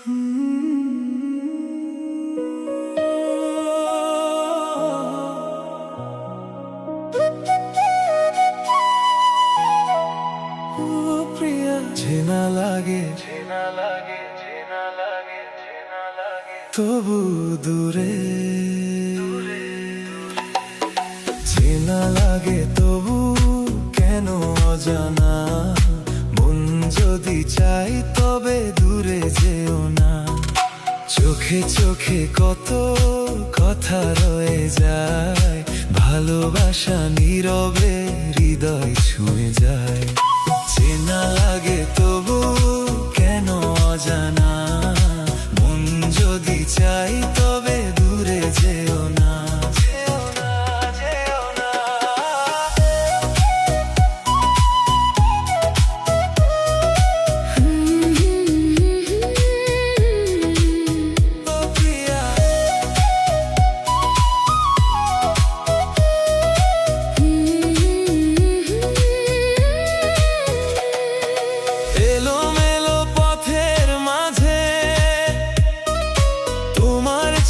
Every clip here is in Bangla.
প্রিয়া চেনা লাগে তবু দূরে চেনা লাগে তবু কেন অজানা মন যদি চাই তবে দূরে যেও না চোখে চোখে কত কথা রয়ে যায় ভালোবাসা নীরবে হৃদয় ছুঁয়ে যায় চেনা লাগে তবু কেন অজানা মন যদি চাই তবে দূরে যেও না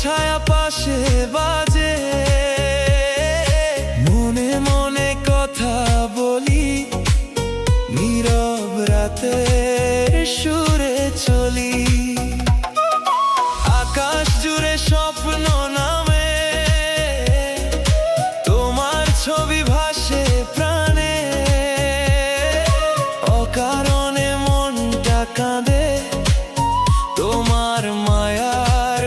ছায়া পাশে বাজে মনে মনে কথা বলি নীরব রাতে সুরে চলি আকাশ জুড়ে স্বপ্ন নামে তোমার ছবি ভাসে প্রাণে অকারণে মনটা কাঁদে তোমার মায়ার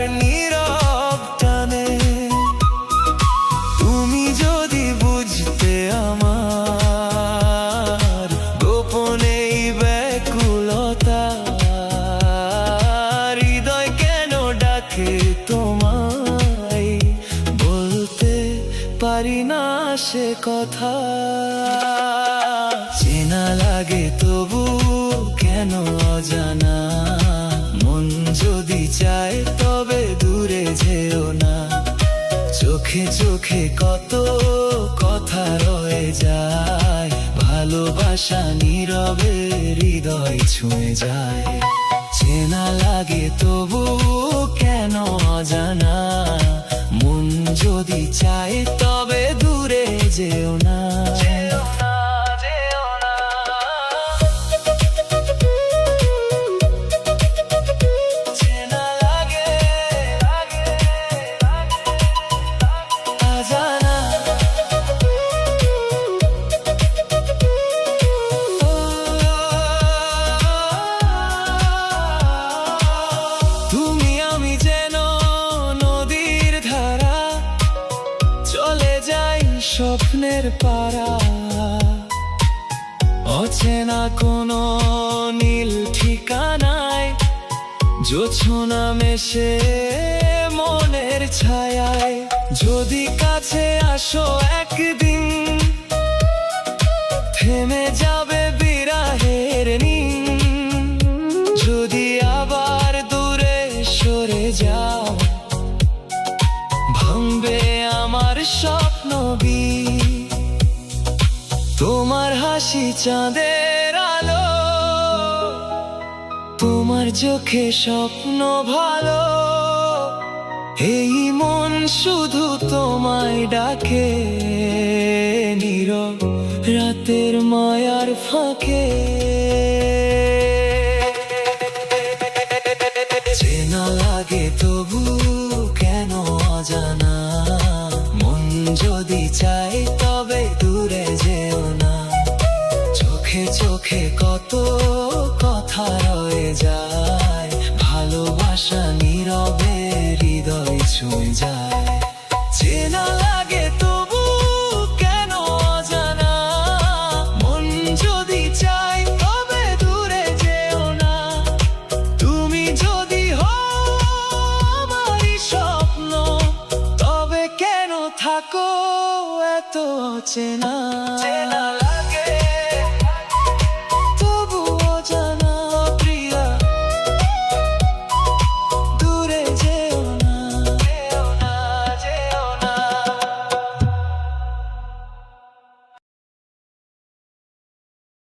তোমায় বলতে পারি না সে কথা চেনা লাগে তবু কেন অজানা মন যদি চায় তবে দূরে যেও না চোখে চোখে কত কথা রয়ে যায় ভালোবাসা নীরবে হৃদয় ছুঁয়ে যায় চেনা লাগে তবু কেন অজানা মন যদি চাই তবে দূরে যেও না স্বপ্নের পারা অচেনা কোনো নীল ঠিকানায় জোছনা মেশে মনের ছায়ায় যদি কাছে আসো একদিন থেমে যাবে বিরহের নীড় যদি আবার দূরে সরে যাও ভাঙবে আমার স্বপ্ন তোমার হাসি চাঁদের আলো তোমার চোখে স্বপ্ন ভালো এই মন শুধু তোমায় ডাকে নীরব রাতের মায়ার ফাঁকে চেনা লাগে তবু কেন অজানা মন যদি চাই তবে দূরে যেও না চোখে চোখে কত কথা রয়ে যায় ভালোবাসা নীরবে হৃদয় ছুঁয়ে যায় চেনা লাগে তবু কেন অজানা মন যদি চাই তবে দূরে যেও না তুমি যদি হও আমারই স্বপ্ন তবে কেন থাকো এত চেনা